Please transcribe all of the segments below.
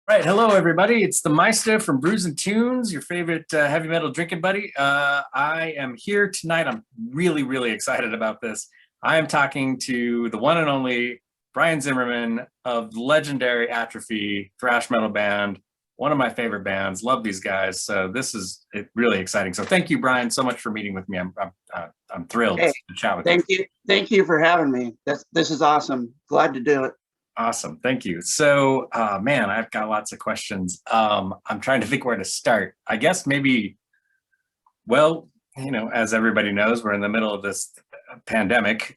Right, hello everybody. It's the Meista from Brews and Tunes, your favorite heavy metal drinking buddy. I am here tonight. I'm really excited about this. I am talking to the one and only Brian Zimmerman of legendary Atrophy thrash metal band, one of my favorite bands. Love these guys. So this is really exciting. So thank you, Brian, so much for meeting with me. I'm thrilled Hey, to chat with thank you. you. Thank you for having me. This is awesome. Glad to do it. Awesome, thank you. So, man, I've got lots of questions. I'm trying to think where to start. I guess maybe, well, as everybody knows, we're in the middle of this pandemic.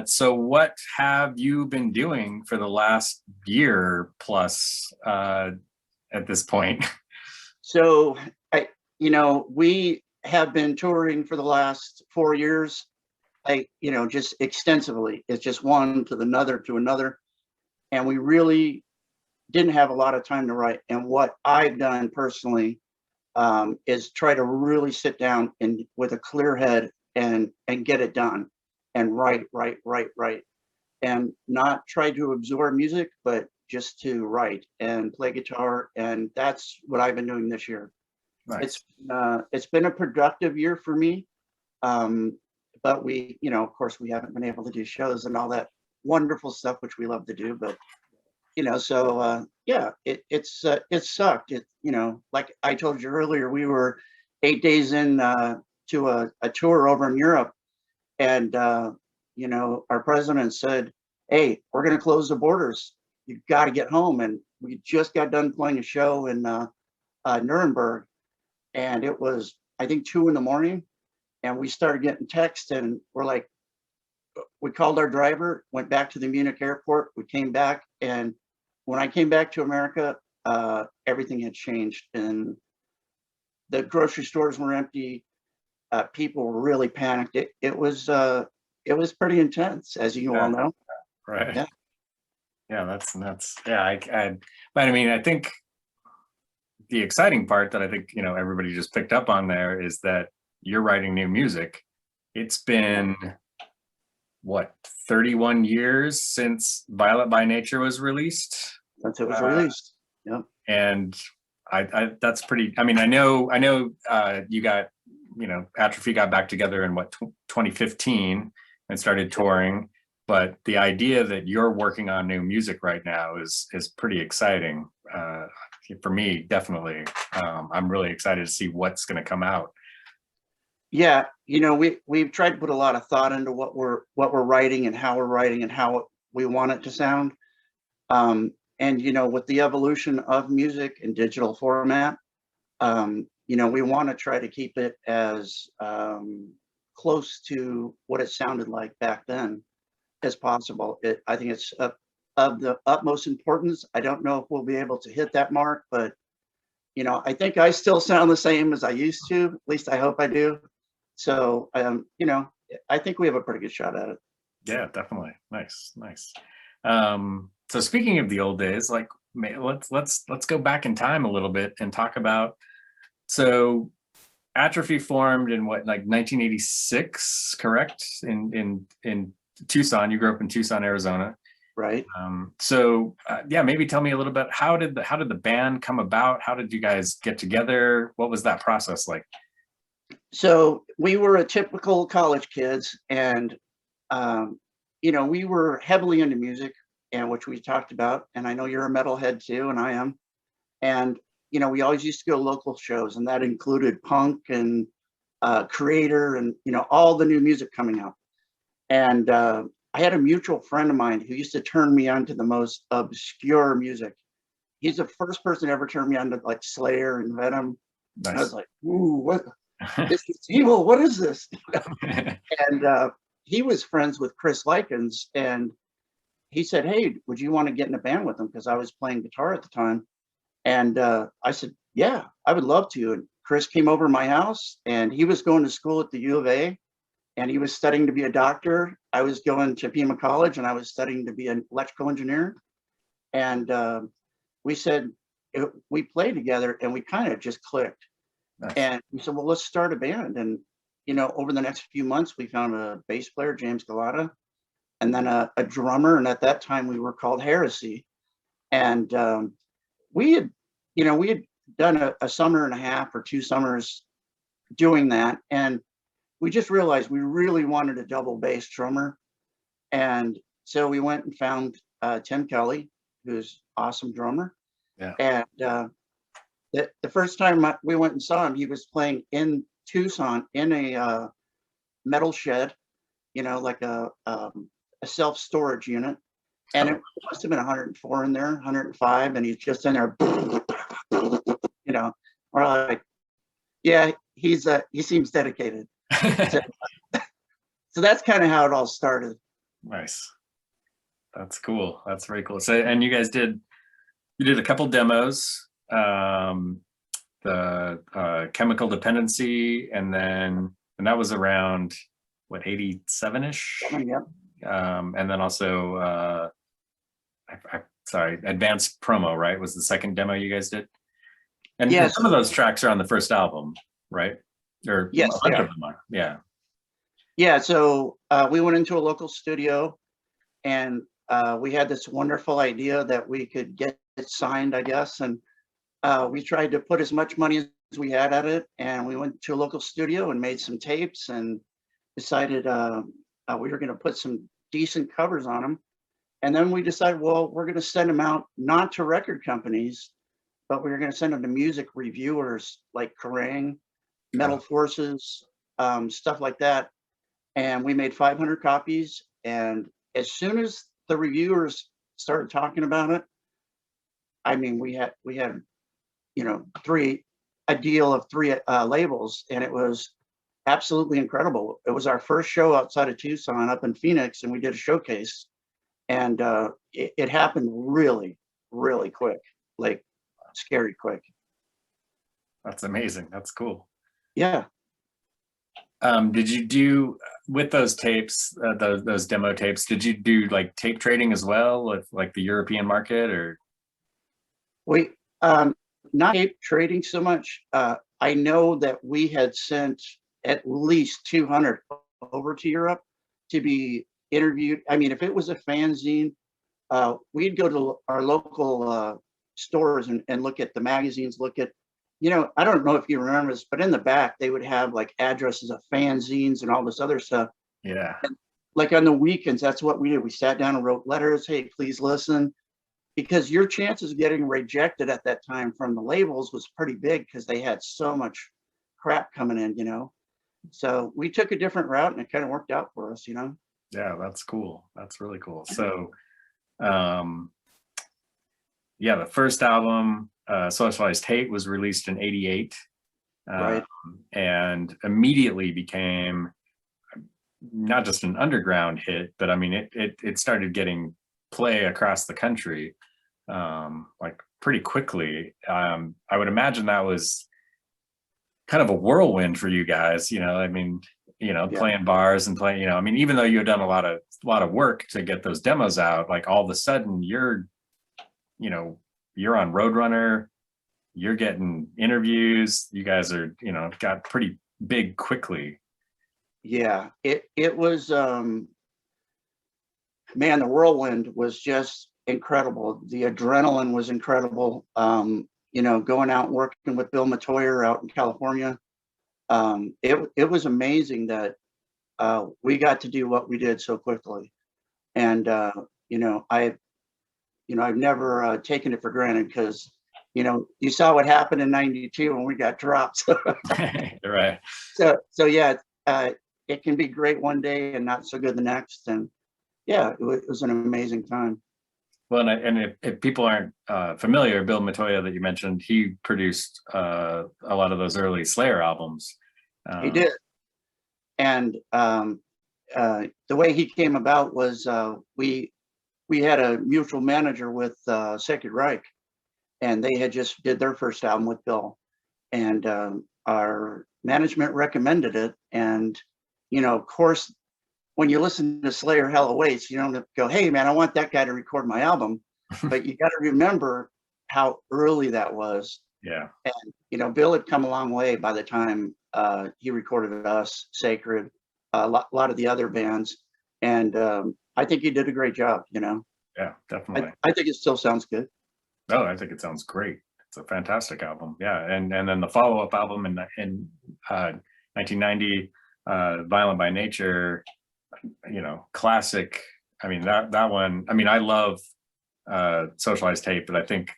So what have you been doing for the last year plus at this point? So, we have been touring for the last 4 years, just extensively. It's just one to another to another. And we really didn't have a lot of time to write. And what I've done personally is try to really sit down and with a clear head and get it done and write, and not try to absorb music, but just to write and play guitar. And that's what I've been doing this year. Nice. It's been a productive year for me. But we, of course, we haven't been able to do shows and all that wonderful stuff, which we love to do, but yeah, it sucked. Like I told you earlier, we were 8 days in to a tour over in Europe, and our president said, "Hey, we're going to close the borders. You got to get home." And we just got done playing a show in Nuremberg, and it was, I think, 2 a.m, and we started getting texts, and we're like, we called our driver, went back to the Munich airport. We came back, and when I came back to America, everything had changed, and the grocery stores were empty. People were really panicked. It was pretty intense, as you all know. Right. Yeah. Yeah, that's yeah. But I mean, I think the exciting part that I think everybody just picked up on there is that you're writing new music. It's been what, 31 years since Violet by Nature was released? Since it was released. Yeah. And I that's pretty, I mean, I know you got, Atrophy got back together in 2015 and started touring, but the idea that you're working on new music right now is pretty exciting. For me, definitely. I'm really excited to see what's going to come out. Yeah, we've tried to put a lot of thought into what we're writing and how we're writing and how we want it to sound. And with the evolution of music and digital format, we want to try to keep it as close to what it sounded like back then as possible. I think it's of the utmost importance. I don't know if we'll be able to hit that mark, but I think I still sound the same as I used to. At least I hope I do. So, I think we have a pretty good shot at it. Yeah, definitely. Nice. So speaking of the old days, like let's go back in time a little bit and talk about, so Atrophy formed in what, like 1986, correct? In Tucson. You grew up in Tucson, Arizona. Right. So yeah, maybe tell me a little bit, how did the band come about? How did you guys get together? What was that process like? So we were a typical college kids, and we were heavily into music, and which we talked about. And I know you're a metalhead too, and I am. And we always used to go to local shows, and that included punk and Creator, and all the new music coming out. And I had a mutual friend of mine who used to turn me on to the most obscure music. He's the first person to ever turn me on to like Slayer and Venom. Nice. And I was like, ooh, what? This is evil. What is this? And he was friends with Chris Likens, and he said, "Hey, would you want to get in a band with him?" Because I was playing guitar at the time. And I said, "Yeah, I would love to." And Chris came over to my house, and he was going to school at the U of A, and he was studying to be a doctor. I was going to Pima College, and I was studying to be an electrical engineer. And we played together, and we kind of just clicked. Nice. And we said, "Well, let's start a band." And over the next few months, we found a bass player, James Galata, and then a drummer. And at that time, we were called Heresy. And we had, we had done a summer and a half or 2 summers doing that. And we just realized we really wanted a double bass drummer. And so we went and found Tim Kelly, who's awesome drummer. Yeah. And the first time we went and saw him, he was playing in Tucson in a metal shed, like a self-storage unit. And it must have been 104 in there, 105, and he's just in there, we're like, yeah, he seems dedicated. So that's kind of how it all started. Nice. That's cool. That's very cool. So, and you guys did a couple demos, the Chemical Dependency, and that was around what, 87-ish? Yep. And then also sorry, Advanced Promo, right, was the second demo you guys did? And yes. Some of those tracks are on the first album, right? Or yes, a bunch of them are. Yeah. Yeah, so we went into a local studio, and we had this wonderful idea that we could get it signed, I guess, and we tried to put as much money as we had at it, and we went to a local studio and made some tapes and decided we were going to put some decent covers on them. And then we decided, well, we're going to send them out not to record companies, but we were going to send them to music reviewers like Kerrang, Metal Forces, stuff like that. And we made 500 copies. And as soon as the reviewers started talking about it, I mean, we had a deal of 3 labels, and it was absolutely incredible. It was our first show outside of Tucson, up in Phoenix, and we did a showcase, and it happened really, really quick, like scary quick. That's amazing. That's cool. Yeah. Did you do, with those tapes, those demo tapes, did you do like tape trading as well with like the European market, or? We not tape trading so much. I know that we had sent at least 200 over to Europe to be interviewed. I mean, if it was a fanzine, we'd go to our local stores and look at the magazines, look at, I don't know if you remember this, but in the back, they would have like addresses of fanzines and all this other stuff. Yeah. And like on the weekends, that's what we did. We sat down and wrote letters. Hey, please listen. Because your chances of getting rejected at that time from the labels was pretty big because they had so much crap coming in, So we took a different route, and it kind of worked out for us, Yeah, that's cool. That's really cool. So, yeah, the first album, Socialized Hate, was released in '88, right, and immediately became not just an underground hit, but I mean, it started getting play across the country, like pretty quickly. I would imagine that was kind of a whirlwind for you guys, I mean, Yeah. playing bars and playing, I mean, even though you had done a lot of work to get those demos out, like all of a sudden you're on Roadrunner, you're getting interviews, you guys are, got pretty big quickly. Yeah, it was, man, the whirlwind was just incredible. The adrenaline was incredible. Going out and working with Bill Matoyer out in California. It was amazing that we got to do what we did so quickly. And I've never taken it for granted, because you saw what happened in '92 when we got dropped. Right. So yeah, it can be great one day and not so good the next. And yeah, it was an amazing time. Well, and if people aren't familiar, Bill Matoya that you mentioned, he produced a lot of those early Slayer albums. He did. And the way he came about was we had a mutual manager with Sacred Reich, and they had just did their first album with Bill, and our management recommended it. And of course, when you listen to Slayer Hell Awaits, you don't go, hey man, I want that guy to record my album. But you got to remember how early that was. Yeah. And Bill had come a long way by the time he recorded us, Sacred, a lot of the other bands. And I think he did a great job, Yeah, definitely. I think it still sounds good. Oh, I think it sounds great. It's a fantastic album. Yeah, and then the follow-up album in 1990, Violent by Nature, classic. I mean, that one, I mean, I love Socialized Tape, but I think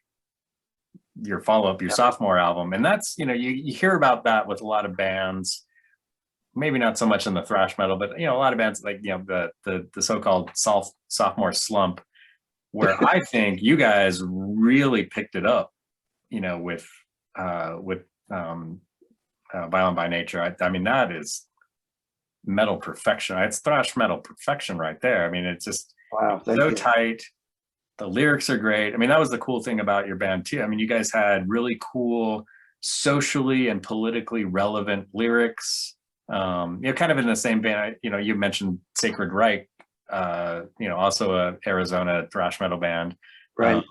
your follow-up, your sophomore album, and that's, you hear about that with a lot of bands, maybe not so much in the thrash metal, but a lot of bands like, the so-called sophomore slump, where I think you guys really picked it up, with Violent by Nature. I mean, that is metal perfection. It's thrash metal perfection right there. I mean, it's just Wow, thank so you. tight. The lyrics are great. I mean, that was the cool thing about your band too. I mean, you guys had really cool, socially and politically relevant lyrics. Kind of in the same vein. You mentioned Sacred Reich, also a Arizona thrash metal band. Right.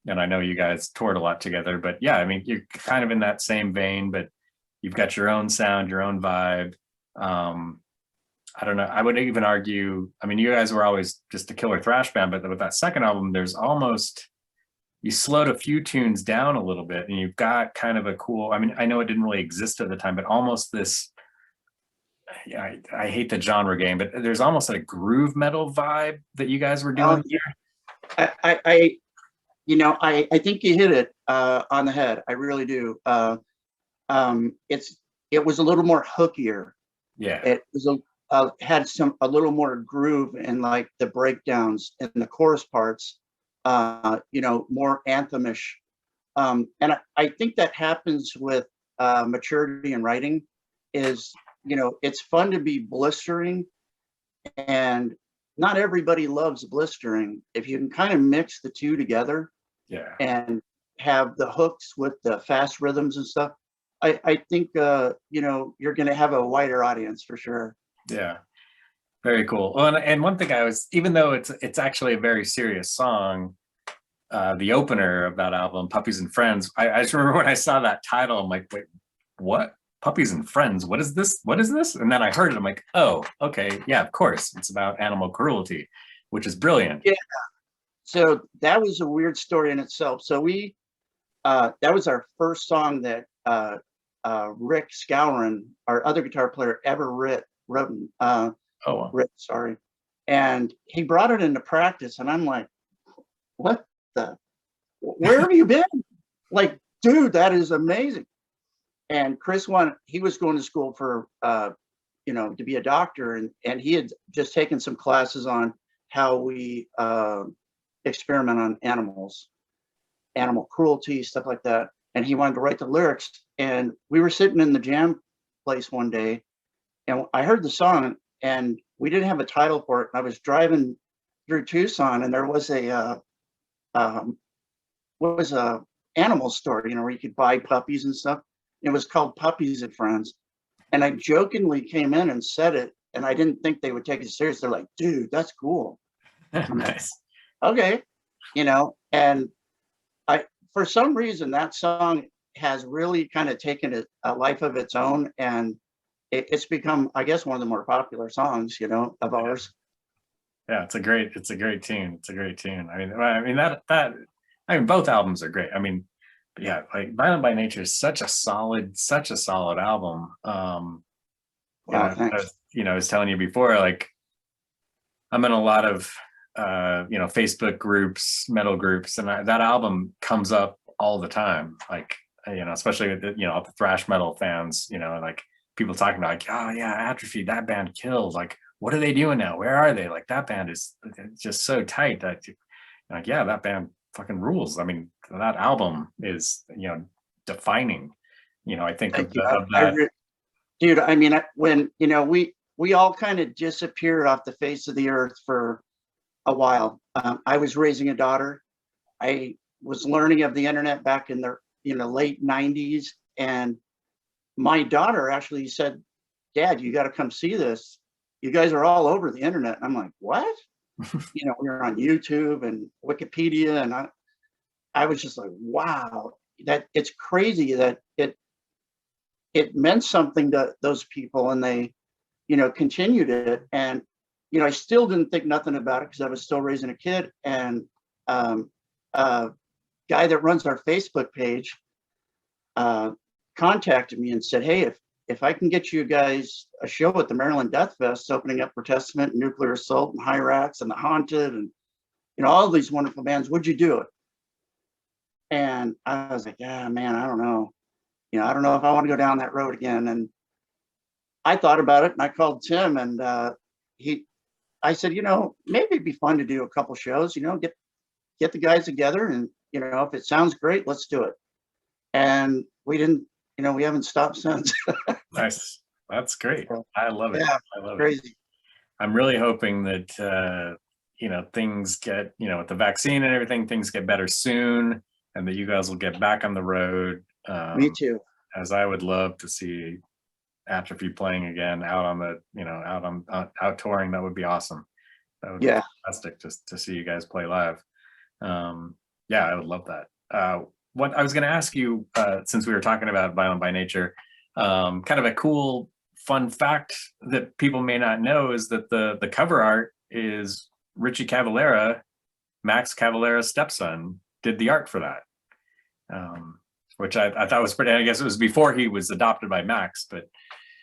And I know you guys toured a lot together, but yeah, I mean, you're kind of in that same vein, but you've got your own sound, your own vibe. I don't know. I would even argue, I mean, you guys were always just a killer thrash band, but with that second album, you slowed a few tunes down a little bit, and you've got kind of a cool, I mean, I know it didn't really exist at the time, but almost this, yeah, I hate the genre game, but there's almost a groove metal vibe that you guys were doing. I think you hit it on the head. I really do. It was a little more hookier. Yeah. It was had a little more groove in like the breakdowns and the chorus parts. More anthemish. And I think that happens with maturity in writing. Is it's fun to be blistering, and not everybody loves blistering. If you can kind of mix the two together, yeah, and have the hooks with the fast rhythms and stuff, I think you're going to have a wider audience for sure. Yeah, very cool. Well, and one thing even though it's actually a very serious song, the opener of that album, Puppies and Friends, I just remember when I saw that title, I'm like, wait, what? Puppies and Friends? What is this? What is this? And then I heard it, I'm like, oh, okay, yeah, of course, it's about animal cruelty, which is brilliant. Yeah. So that was a weird story in itself. So that was our first song that Rick Scourin, our other guitar player, ever wrote. Rick, sorry. And he brought it into practice, and I'm like, where have you been? Like, dude, that is amazing. And Chris he was going to school for, to be a doctor, and he had just taken some classes on how we experiment on animals, animal cruelty, stuff like that. And he wanted to write the lyrics. And we were sitting in the jam place one day, and I heard the song, and we didn't have a title for it. And I was driving through Tucson, and there was a animal store, where you could buy puppies and stuff. It was called Puppies and Friends. And I jokingly came in and said it, and I didn't think they would take it serious. They're like, dude, that's cool. Nice. Okay. And for some reason, that song has really kind of taken a life of its own, and it's become, I guess, one of the more popular songs, of ours. Yeah, it's a great tune. It's a great tune. I mean, both albums are great. I mean, yeah, like Violent by Nature is such a solid album. Wow, thanks. I was telling you before, like, I'm in a lot of Facebook groups, metal groups, and that album comes up all the time. Like, especially with the thrash metal fans, like people talking about, like, oh yeah, Atrophy, that band killed. Like, what are they doing now? Where are they? Like, that band is just so tight that, like, yeah, that band fucking rules. I mean, that album is, defining. I think of that. Dude, I mean, when we all kind of disappeared off the face of the earth for a while. I was raising a daughter. I was learning of the internet back in the late 90s, and my daughter actually said, Dad, you got to come see this. You guys are all over the internet. And I'm like, what? We're on YouTube and Wikipedia, and I was just like, wow, that it's crazy that it meant something to those people, and they continued it. And I still didn't think nothing about it because I was still raising a kid. And guy that runs our Facebook page contacted me and said, hey, if I can get you guys a show at the Maryland Death Fest, opening up for Testament, Nuclear Assault, and Hyrax, and The Haunted, and all these wonderful bands, would you do it? And I was like, yeah, man, I don't know. I don't know if I want to go down that road again. And I thought about it, and I called Tim, and I said, maybe it'd be fun to do a couple shows, get the guys together, and if it sounds great, let's do it. And we didn't, we haven't stopped since. Nice. That's great. I love it. Yeah, I love crazy. it. I'm really hoping that things get, with the vaccine and everything, things get better soon, and that you guys will get back on the road. Me too. As I would love to see Atrophy playing again out on the, out touring. That would be awesome. That would be fantastic just to see you guys play live. Yeah, I would love that. What I was going to ask you, since we were talking about Violin by Nature, kind of a cool, fun fact that people may not know is that the cover art is Richie Cavalera, Max Cavalera's stepson, did the art for that, which I thought was pretty. I guess it was before he was adopted by Max, but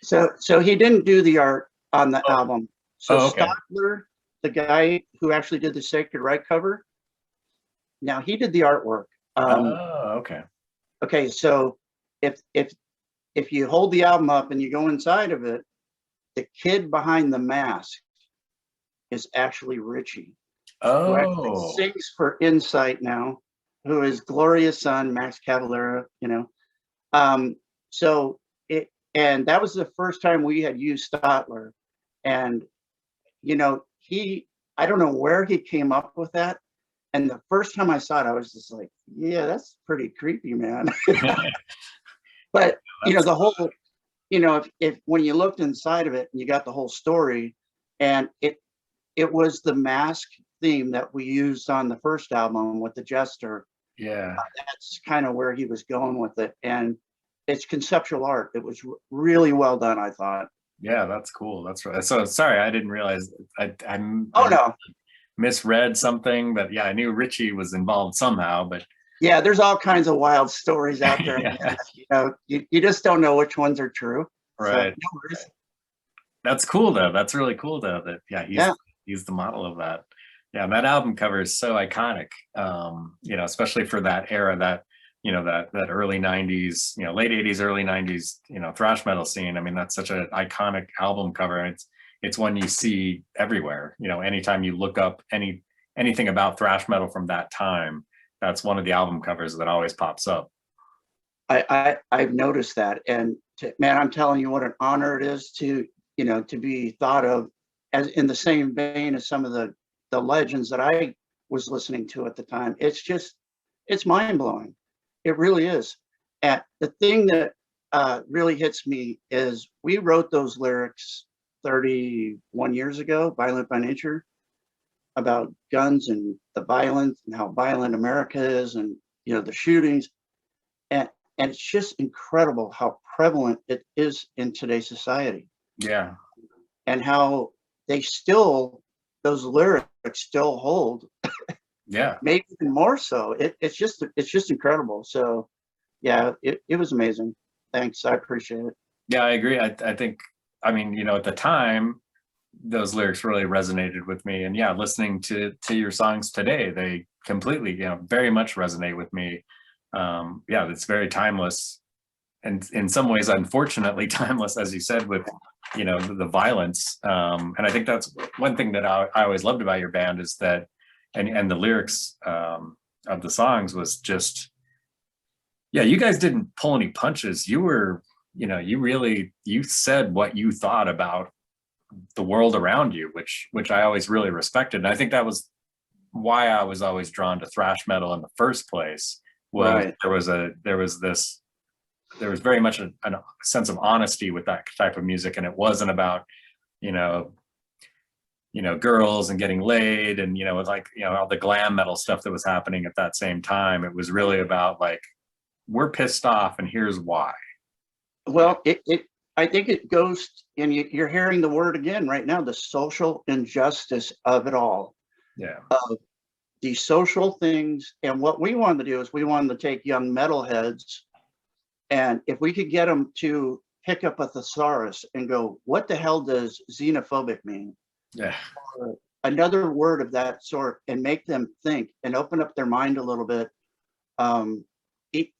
so he didn't do the art on the album. So okay. Stotler, the guy who actually did the Sacred Right cover, now he did the artwork. Okay. Okay, so if you hold the album up and you go inside of it, the kid behind the mask is actually Richie. Who actually sings for Insight now, who is Gloria's son, Max Cavalera, and that was the first time we had used Stotler. And, I don't know where he came up with that. And the first time I saw it, I was just like, yeah, that's pretty creepy, man. But, the whole, if when you looked inside of it and you got the whole story, and it was the mask theme that we used on the first album with the Jester. Yeah. That's kind of where he was going with it. And it's conceptual art. It was really well done, I thought. Yeah, that's cool. That's right. So sorry, I didn't realize. I no. Misread something, but yeah, I knew Richie was involved somehow. But yeah, there's all kinds of wild stories out there. Yeah. You just don't know which ones are true. Right. So, no worries. That's cool though. That's really cool though. That he's the model of that. Yeah, and that album cover is so iconic. Especially for that era, that that early 90s, late 80s, early 90s, thrash metal scene. I mean, that's such an iconic album cover. It's one you see everywhere. Anytime you look up anything about thrash metal from that time, that's one of the album covers that always pops up. I've noticed that, and man, I'm telling you what an honor it is to be thought of as in the same vein as some of the legends that I was listening to at the time. It's mind blowing. It really is. And the thing that really hits me is we wrote those lyrics 31 years ago, Violent by Nature, about guns and the violence and how violent America is, and the shootings, and it's just incredible how prevalent it is in today's society. Yeah. And how those lyrics still hold. Yeah. Maybe even more so. It's just incredible. So yeah, it was amazing. Thanks. I appreciate it. Yeah, I agree. I think, at the time, those lyrics really resonated with me. And yeah, listening to your songs today, they completely, very much resonate with me. Yeah, it's very timeless. And in some ways, unfortunately, timeless, as you said, with, the violence. And I think that's one thing that I always loved about your band is that, and the lyrics of the songs was just, yeah, you guys didn't pull any punches. You were, you said what you thought about the world around you, which I always really respected. And I think that was why I was always drawn to thrash metal in the first place. Was right. There was very much a sense of honesty with that type of music, and it wasn't about, girls and getting laid and, all the glam metal stuff that was happening at that same time. It was really about we're pissed off and here's why. Well, I think it goes, and you're hearing the word again right now, the social injustice of it all. Yeah. these social things. And what we wanted to do is we wanted to take young metalheads, and if we could get them to pick up a thesaurus and go, what the hell does xenophobic mean? Yeah. Or another word of that sort, and make them think and open up their mind a little bit.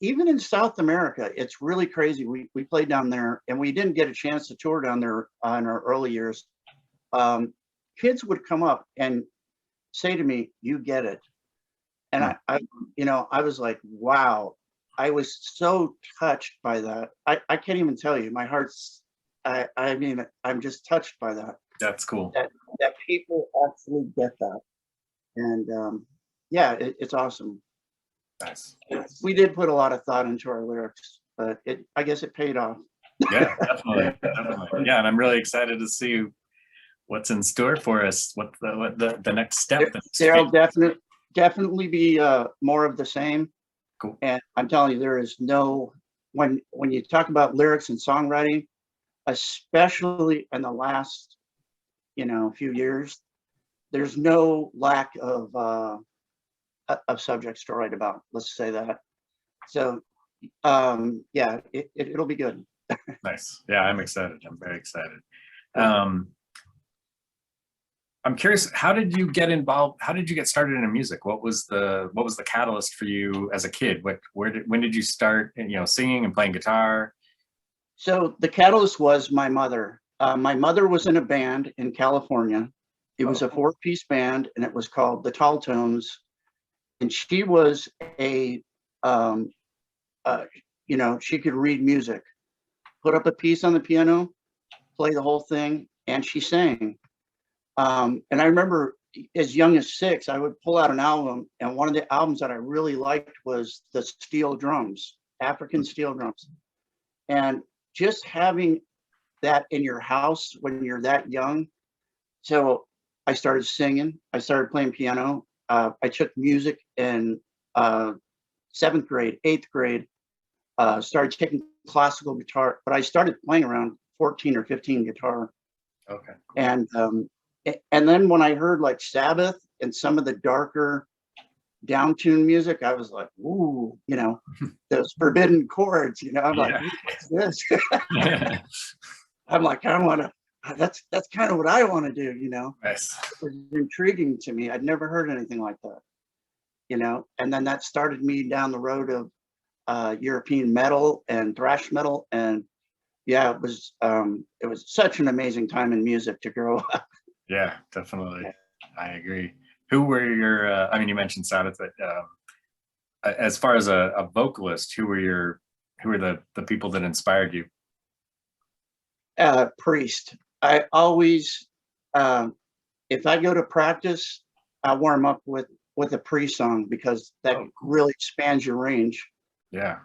Even in South America, it's really crazy. We played down there, and we didn't get a chance to tour down there in our early years. Kids would come up and say to me, "You get it," and I was like, "Wow!" I was so touched by that. I can't even tell you. My heart's. I mean, I'm just touched by that. That's cool. That people actually get that, and yeah, it's awesome. Nice. We did put a lot of thought into our lyrics, but I guess it paid off. Yeah, definitely. Yeah, and I'm really excited to see what's in store for us. What the next step? There'll definitely be more of the same. Cool. And I'm telling you, there is no, when you talk about lyrics and songwriting, especially in the last few years, there's no lack of subjects to write about. Let's say that. So yeah, it'll be good. Nice. Yeah, I'm excited. I'm very excited. I'm curious, how did you get involved? How did you get started in music? What was the catalyst for you as a kid? When did you start, singing and playing guitar? So the catalyst was my mother. My mother was in a band in California. It was a 4-piece band, and it was called the Tall Tones. And she was she could read music, put up a piece on the piano, play the whole thing, and she sang. And I remember as young as 6, I would pull out an album, and one of the albums that I really liked was the steel drums, African steel drums. And just having that in your house when you're that young. So I started singing, I started playing piano. I took music in 7th grade, 8th grade, started taking classical guitar, but I started playing around 14 or 15 guitar. Okay. And then when I heard like Sabbath and some of the darker down-tuned music, I was like, ooh, those forbidden chords, I'm like, what's this? I'm like, I want to, that's kind of what I want to do, Nice. It was intriguing to me. I'd never heard anything like that, and then that started me down the road of European metal and thrash metal. And yeah, it was such an amazing time in music to grow up. Yeah, definitely. I agree. Who were your, you mentioned Sabbath, but as far as a vocalist, who were the people that inspired you? Priest. I always, if I go to practice, I warm up with a Priest song, because that really expands your range. Yeah.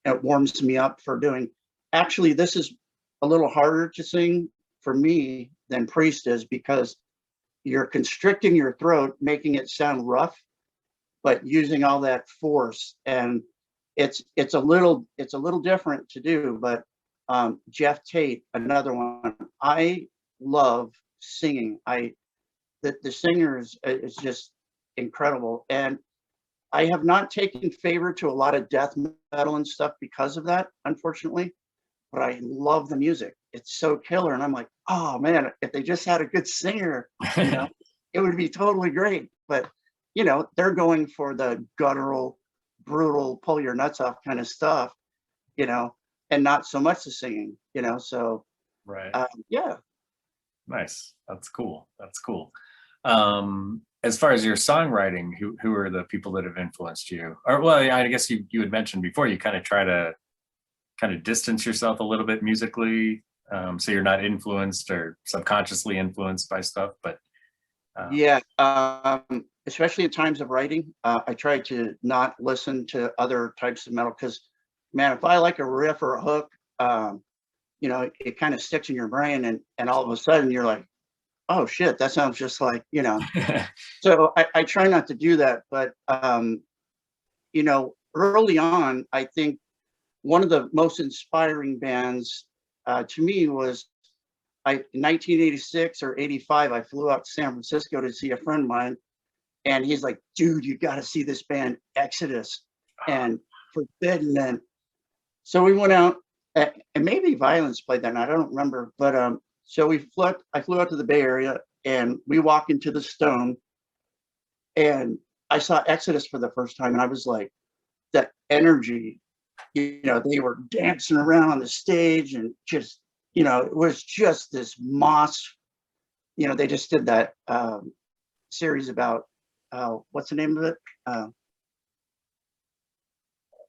It warms me up for doing. Actually, this is a little harder to sing for me than Priest is, because you're constricting your throat, making it sound rough, but using all that force. And it's a little different to do. But Jeff Tate, another one. I love singing. The singer is just incredible. And I have not taken favor to a lot of death metal and stuff because of that, unfortunately. But I love the music. It's so killer. And I'm like, oh man, if they just had a good singer, it would be totally great. But they're going for the guttural, brutal, pull your nuts off kind of stuff, and not so much the singing, so right. Yeah. Nice. That's cool. As far as your songwriting, who are the people that have influenced you? Or, well, I guess you had mentioned before, you kind of try to distance yourself a little bit musically, so you're not influenced or subconsciously influenced by stuff, but yeah, especially in times of writing, I try to not listen to other types of metal, because man, if I like a riff or a hook, it kind of sticks in your brain, and all of a sudden you're like, oh shit, that sounds just like, so I try not to do that. But early on, I think one of the most inspiring bands to me was in 1986 or 85, I flew out to San Francisco to see a friend of mine, And he's like, dude, you got to see this band Exodus and Forbidden. And so we went out, and maybe Violins played that night. I don't remember. But so I flew out to the Bay Area, and we walked into the Stone, and I saw Exodus for the first time. And I was like, that energy, you know, they were dancing around on the stage, and just, you know, it was just this moss. You know, they just did that series about, what's the name of it?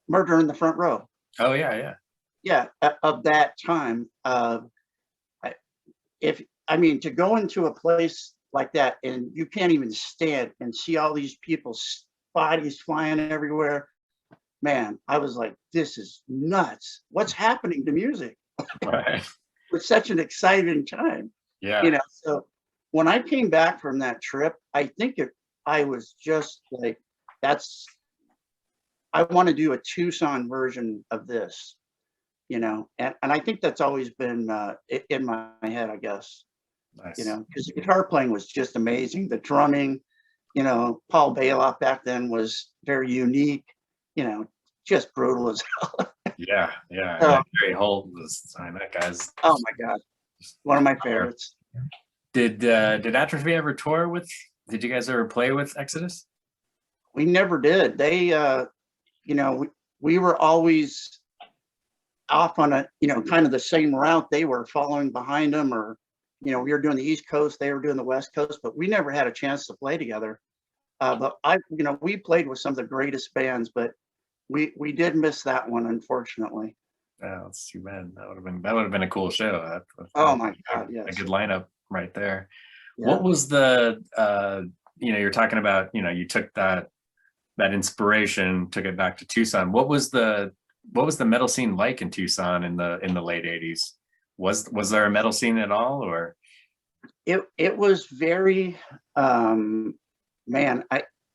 Murder in the Front Row. Oh yeah. Yeah, of that time. I mean, to go into a place like that and you can't even stand and see all these people's bodies flying everywhere, man, I was like, this is nuts. What's happening to music? Right. It's such an exciting time. Yeah. You know, so when I came back from that trip, I think I was just like, I want to do a Tucson version of this, you know, and I think that's always been in my head, I guess. Nice. You know, because the guitar playing was just amazing. The drumming, you know, Paul Bailoff back then was very unique, you know, just brutal as hell. Yeah. Gary Holt was, I mean, that guy's. Oh my God, one of my favorites. Did Atrophy ever tour with? Did you guys ever play with Exodus? We never did. They, you know, we were always off on a, you know, kind of the same route. They were following behind them, or, you know, we were doing the East Coast, they were doing the West Coast, but we never had a chance to play together. But you know, we played with some of the greatest bands, but we did miss that one, unfortunately. Oh, that's too bad. That would have been a cool show. Oh my God, yes. A good lineup right there. Yeah. What was the you know, you're talking about, you know, you took that inspiration, took it back to Tucson. What was the metal scene like in Tucson in the late 80s? Was there a metal scene at all, or? It was very man,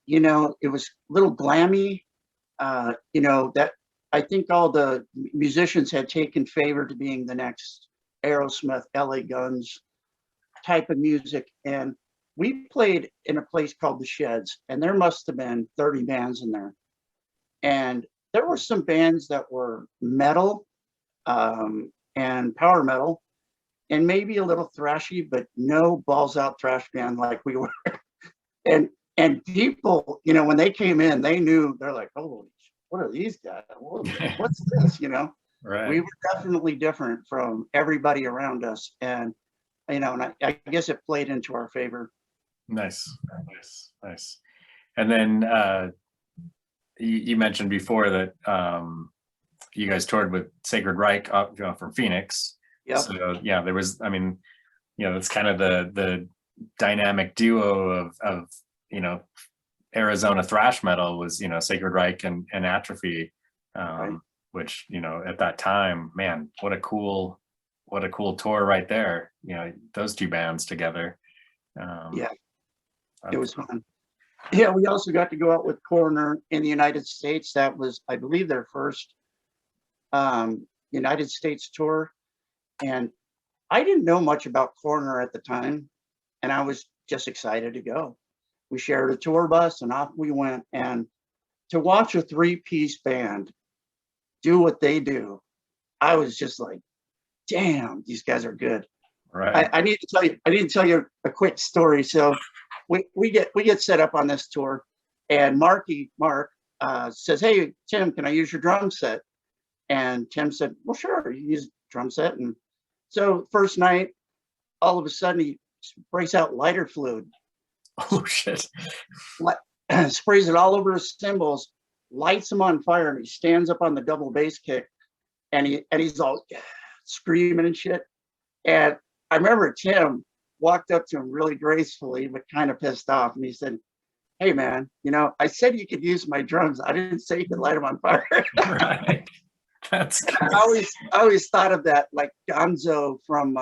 you know, it was a little glammy. You know, that I think all the musicians had taken favor to being the next Aerosmith, LA Guns type of music. And we played in a place called the Sheds, and there must have been 30 bands in there. And there were some bands that were metal and power metal, and maybe a little thrashy, but no balls out thrash band like we were. And people, you know, when they came in, they knew, they're like, oh, what are these guys? What's this? You know, Right. We were definitely different from everybody around us. And, you know, and I guess it played into our favor. Nice. And then you mentioned before that you guys toured with Sacred Reich, you know, from Phoenix. Yep. So yeah, there was, I mean, you know, it's kind of the dynamic duo of you know, Arizona thrash metal was, you know, Sacred Reich and Atrophy, Right. which, you know, at that time, man, what a cool tour right there. You know, those two bands together. Yeah, it was fun. Yeah, we also got to go out with Coroner in the United States. That was, I believe, their first United States tour. And I didn't know much about Coroner at the time, and I was just excited to go. We shared a tour bus, and off we went. And to watch a three-piece band do what they do, I was just like, damn, these guys are good. Right. I need to tell you a quick story. So we get set up on this tour, and Mark says, hey, Tim, can I use your drum set? And Tim said, well, sure, you use drum set. And so first night, all of a sudden he breaks out lighter fluid. Oh shit. Sprays it all over his cymbals, lights them on fire, and he stands up on the double bass kick, and he's all screaming and shit. And I remember Tim walked up to him really gracefully, but kind of pissed off, and he said, hey man, you know, I said you could use my drums. I didn't say you could light them on fire. Right. That's I always thought of that, like Gonzo from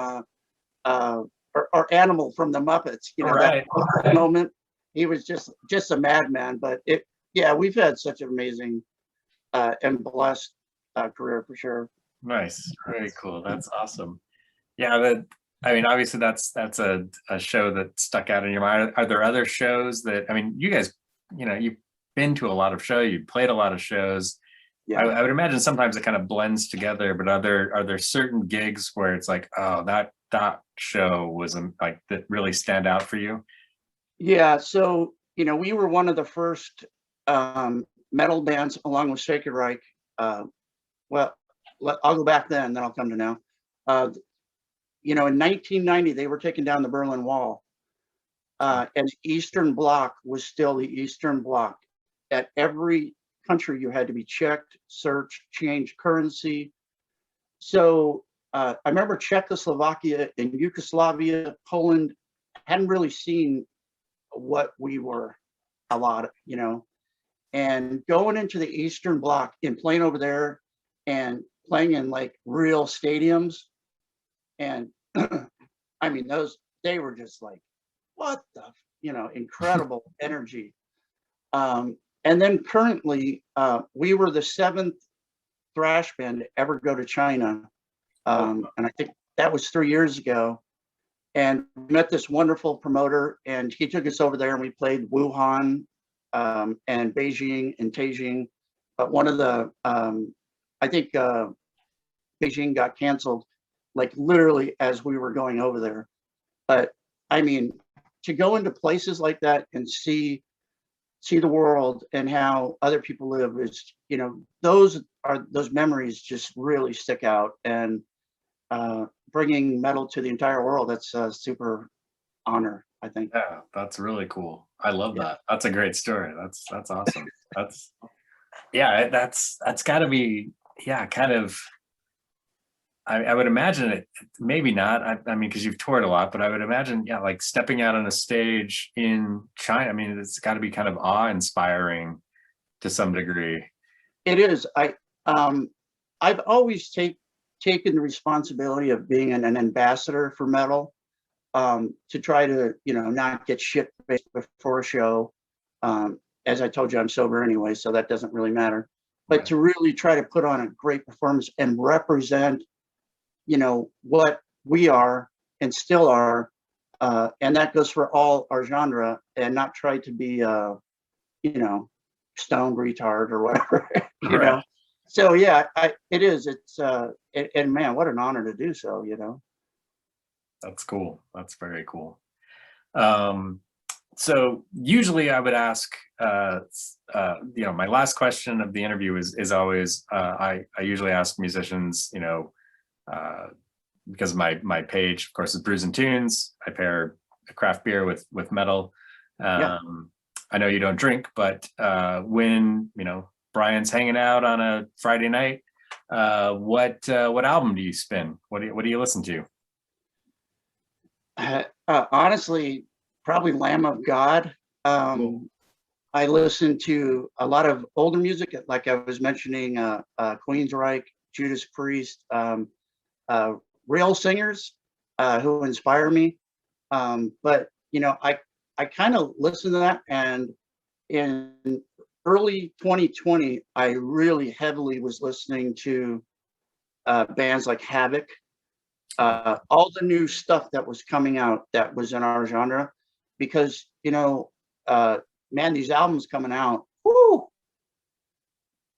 or Animal from the Muppets, you know, right. That moment. He was just a madman. But we've had such an amazing and blessed career for sure. Nice. Very cool. That's awesome. Yeah, I mean, obviously that's a show that stuck out in your mind. Are there other shows that, I mean, you guys, you've been to a lot of shows, you played a lot of shows. Yeah. I would imagine sometimes it kind of blends together, but are there certain gigs where it's like, oh, that show was like that really stand out for you? Yeah. So, we were one of the first metal bands along with Sacred Reich. Well, I'll go back then I'll come to now. In 1990, they were taking down the Berlin Wall. And the Eastern Bloc was still the Eastern Bloc. At every country, you had to be checked, searched, change currency. So I remember Czechoslovakia and Yugoslavia, Poland hadn't really seen what we were a lot, and going into the Eastern Bloc and playing over there and playing in like real stadiums. And I mean, they were just like, what the, incredible energy. And then currently, we were the 7th thrash band to ever go to China. And I think that was 3 years ago. And we met this wonderful promoter, and he took us over there, and we played Wuhan and Beijing and Tianjin. But one of the, I think Beijing got canceled, like literally as we were going over there. But I mean, to go into places like that and see the world and how other people live is, those memories just really stick out. And bringing metal to the entire world, that's a super honor, I think. Yeah, that's really cool. I love that. That's a great story. That's awesome. That's got to be, kind of. I would imagine it, maybe not. I mean, because you've toured a lot, but I would imagine, like stepping out on a stage in China. I mean, it's got to be kind of awe-inspiring to some degree. It is. I've always taken the responsibility of being an ambassador for metal, to try to, not get shit before a show. As I told you, I'm sober anyway, so that doesn't really matter. But to really try to put on a great performance and represent, what we are and still are, and that goes for all our genre, and not try to be, stoned retard or whatever, know. So it is. It's and man, what an honor to do so. That's cool. That's very cool. So usually I would ask, my last question of the interview is always, I usually ask musicians, because my page, of course, is Brews and Tunes. I pair a craft beer with metal. I know you don't drink, but when Brian's hanging out on a Friday night, what album do you spin? What do you listen to? Honestly, probably Lamb of God. Cool. I listen to a lot of older music, like I was mentioning, Queensryche, Judas Priest, real singers who inspire me. But I kind of listen to that, and in early 2020, I really heavily was listening to bands like Havoc, all the new stuff that was coming out that was in our genre, because man, these albums coming out, whoo,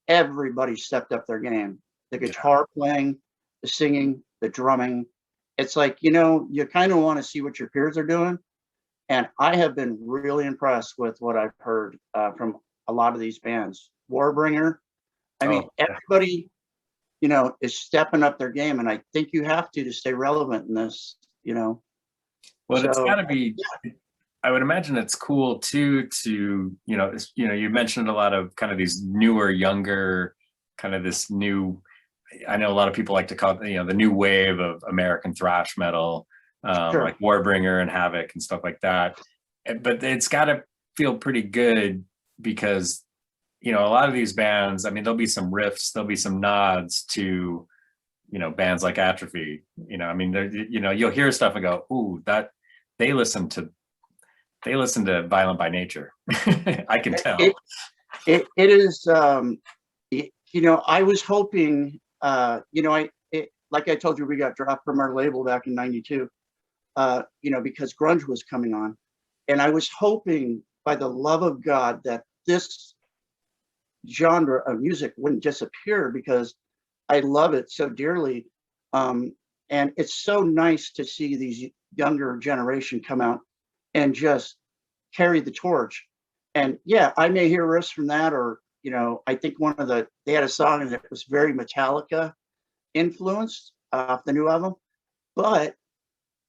everybody stepped up their game. The guitar playing, the singing, the drumming. It's like, you kind of want to see what your peers are doing. And I have been really impressed with what I've heard from a lot of these bands. Warbringer, I mean, everybody, is stepping up their game. And I think you have to stay relevant in this, Well, it's got to be, I would imagine it's cool too, to, you mentioned a lot of kind of these newer, younger, kind of this new, I know a lot of people like to call it, the new wave of American thrash metal, like Warbringer and Havoc and stuff like that. But it's got to feel pretty good because, a lot of these bands, I mean, there'll be some riffs, there'll be some nods to, bands like Atrophy. I mean, you'll hear stuff and go, ooh, that they listen to Violent by Nature. I can tell. It is, I was hoping, like I told you, we got dropped from our label back in '92. because grunge was coming on. And I was hoping, by the love of God, that this genre of music wouldn't disappear, because I love it so dearly. And it's so nice to see these younger generation come out and just carry the torch. And yeah, I may hear riffs from that, or, I think they had a song that was very Metallica influenced off the new album, but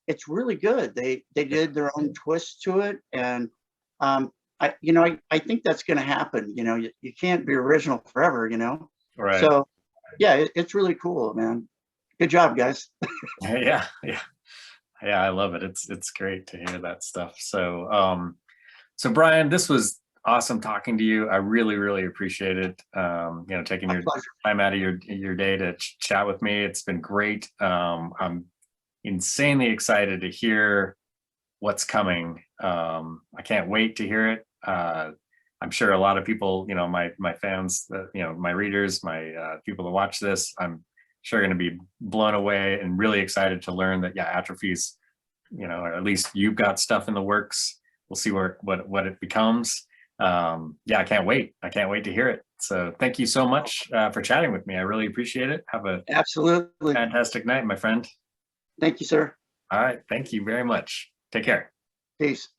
it's really good. They did their own twist to it. And I think that's going to happen. You can't be original forever, Right. So yeah, it's really cool, man. Good job, guys. Yeah. I love it. It's great to hear that stuff. So Brian, this was awesome talking to you. I really, really appreciate it. Taking My your pleasure. time out of your day to chat with me. It's been great. I'm insanely excited to hear what's coming. I can't wait to hear it. I'm sure a lot of people, my fans, my readers, my people that watch this, I'm sure going to be blown away and really excited to learn that, yeah, Atrophy's, or at least you've got stuff in the works. We'll see what it becomes. I can't wait. I can't wait to hear it. So thank you so much for chatting with me. I really appreciate it. Have a Absolutely. fantastic night, my friend. Thank you, sir. All right. Thank you very much. Take care. Peace.